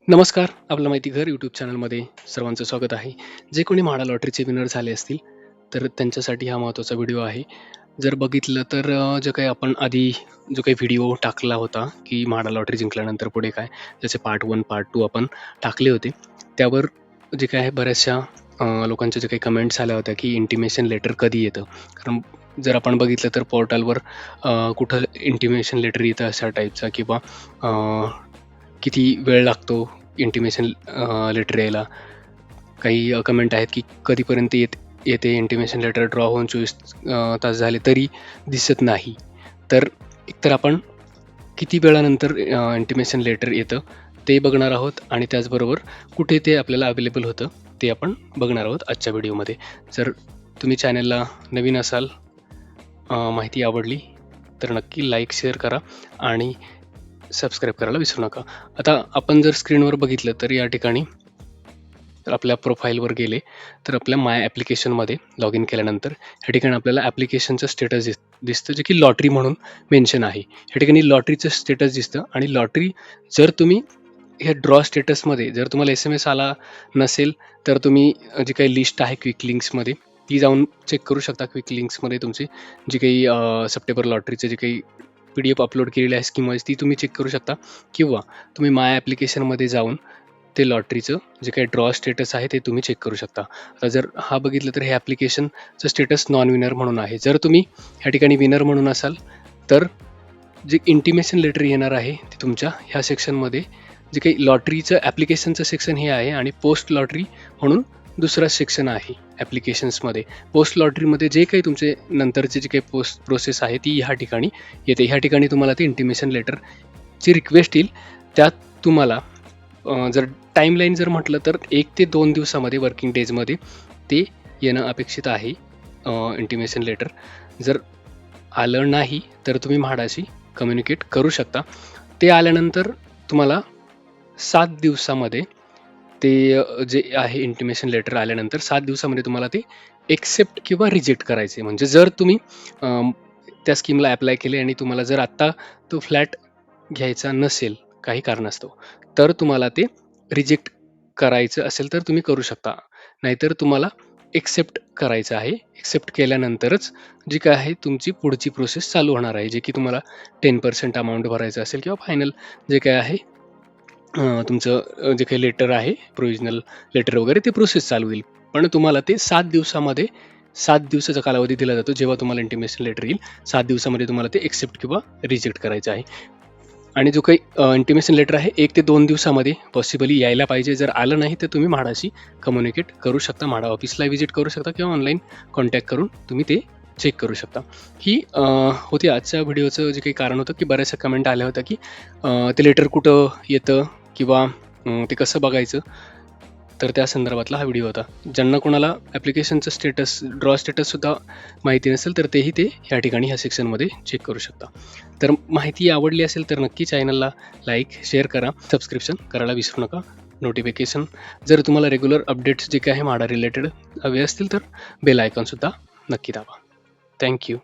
नमस्कार. आपलं माहिती घर यूट्यूब चॅनलमध्ये सर्वांचं स्वागत आहे. जे कोणी म्हाडा लॉटरीचे विनर झाले असतील, तर त्यांच्यासाठी हा महत्त्वाचा व्हिडिओ आहे. जर बघितलं तर जे काही आपण आधी जो काही व्हिडिओ टाकला होता, की म्हाडा लॉटरी जिंकल्यानंतर पुढे काय, त्याचे पार्ट 1, पार्ट 2 आपण टाकले होते. त्यावर जे काही आहे बऱ्याचशा लोकांच्या जे काही कमेंट्स आल्या होत्या, की इंटिमेशन लेटर कधी येतं? कारण जर आपण बघितलं तर पोर्टलवर कुठं इंटिमेशन लेटर येतं अशा टाईपचा किंवा किती वेळ लागतो इंटिमेशन लेटर यायला. काही कमेंट आहेत की कधीपर्यंत येते इंटिमेशन लेटर ड्रॉ होऊन 24 तास झाले तरी दिसत नाही. तर एकतर आपण किती वेळानंतर इंटिमेशन लेटर येतं ते बघणार आहोत आणि त्याचबरोबर कुठे ते आपल्याला अवेलेबल होतं ते आपण बघणार आहोत आजच्या व्हिडिओमध्ये. जर तुम्ही चॅनलला नवीन असाल, माहिती आवडली तर नक्की लाईक, शेअर करा आणि सबस्क्राईब करायला विसरू नका. आता आपण जर स्क्रीनवर बघितलं तर या ठिकाणी आपल्या प्रोफाईलवर गेले तर आपल्या माय ॲप्लिकेशनमध्ये लॉग इन केल्यानंतर या ठिकाणी आपल्याला ॲप्लिकेशनचं स्टेटस दिसतं जे की लॉटरी म्हणून मेन्शन आहे. या ठिकाणी लॉटरीचं स्टेटस दिसतं आणि लॉटरी जर तुम्ही ह्या ड्रॉ स्टेटसमध्ये जर तुम्हाला SMS आला नसेल तर तुम्ही जी काही लिस्ट आहे क्विक लिंक्समध्ये ती जाऊन चेक करू शकता. क्विक लिंक्समध्ये तुमची जी काही सप्टेंबर लॉटरीचे जे काही PDF अपलोड केलेली आहे स्कीमवाईज ती तुम्ही चेक करू शकता किंवा तुम्ही माय ॲप्लिकेशनमध्ये जाऊन ते लॉटरीचं जे काही ड्रॉ स्टेटस आहे ते तुम्ही चेक करू शकता. आता जर हा बघितलं तर हे ॲप्लिकेशनचं स्टेटस नॉन विनर म्हणून आहे. जर तुम्ही ह्या ठिकाणी विनर म्हणून असाल तर जे इंटिमेशन लेटर येणार आहे ते तुमच्या ह्या सेक्शनमध्ये जे काही लॉटरीचं ॲप्लिकेशनचं सेक्शन हे आहे आणि पोस्ट लॉटरी म्हणून दुसरा सेक्शन आहे ॲप्लिकेशन्समध्ये. पोस्ट लॉटरीमध्ये जे काही तुमचे नंतरचे जे काही पोस्ट प्रोसेस आहे ती ह्या ठिकाणी येते. ह्या ठिकाणी तुम्हाला ते इंटिमेशन लेटरची रिक्वेस्ट येईल. त्यात तुम्हाला जर टाईमलाईन जर म्हटलं तर 1 ते 2 दिवसामध्ये वर्किंग डेजमध्ये ते येणं अपेक्षित आहे इंटिमेशन लेटर. जर आलं नाही तर तुम्ही म्हाडाशी कम्युनिकेट करू शकता. ते आल्यानंतर तुम्हाला 7 दिवसामध्ये ते जे आहे इंटिमेशन लेटर आल्यानंतर 7 दिवसामध्ये तुम्हाला ते एक्सेप्ट किंवा रिजेक्ट करायचे. म्हणजे जर तुम्ही त्या स्कीमला ॲप्लाय केले आणि तुम्हाला जर आत्ता तो फ्लॅट घ्यायचा नसेल काही कारणास्तव, तर तुम्हाला ते रिजेक्ट करायचं असेल तर तुम्ही करू शकता. नाहीतर तुम्हाला एक्सेप्ट करायचं आहे. एक्सेप्ट केल्यानंतरच जी काय आहे तुमची पुढची प्रोसेस चालू होणार आहे. जे की तुम्हाला 10% अमाउंट भरायचं असेल किंवा फायनल जे काही आहे तुमचं जे काही लेटर आहे प्रोव्हिजनल लेटर वगैरे ते प्रोसेस चालू होईल. पण तुम्हाला ते 7 दिवसामध्ये 7 दिवसाचा कालावधी दिला जातो. जेव्हा तुम्हाला इंटिमेशन लेटर येईल 7 दिवसामध्ये तुम्हाला ते एक्सेप्ट किंवा रिजेक्ट करायचं आहे. आणि जो काही इंटिमेशन लेटर आहे 1 ते 2 दिवसामध्ये पॉसिबली यायला पाहिजे. जर आलं नाही तर तुम्ही म्हाडाशी कम्युनिकेट करू शकता. म्हाडा ऑफिसला व्हिजिट करू शकता किंवा ऑनलाईन कॉन्टॅक्ट करून तुम्ही ते चेक करू शकता. ही होती आजच्या व्हिडिओचं जे काही कारण होतं, की बऱ्याचशा कमेंट आल्या होत्या, की ते लेटर कुठं येतं किंवा ते कसं बघायचं? तर त्या संदर्भातला हा व्हिडिओ होता. ज्यांना कोणाला ॲप्लिकेशनचं स्टेटस, ड्रॉ स्टेटससुद्धा माहिती नसेल तर तेही ते ह्या ठिकाणी ह्या सेक्शनमध्ये चेक करू शकता. तर माहिती आवडली असेल तर नक्की चॅनलला लाईक, शेअर करा, सबस्क्रिप्शन करायला विसरू नका. नोटिफिकेशन जर तुम्हाला रेग्युलर अपडेट्स जे काही आहे म्हाडा रिलेटेड हवे असतील तर बेल आयकॉनसुद्धा नक्की दाबा. Thank you.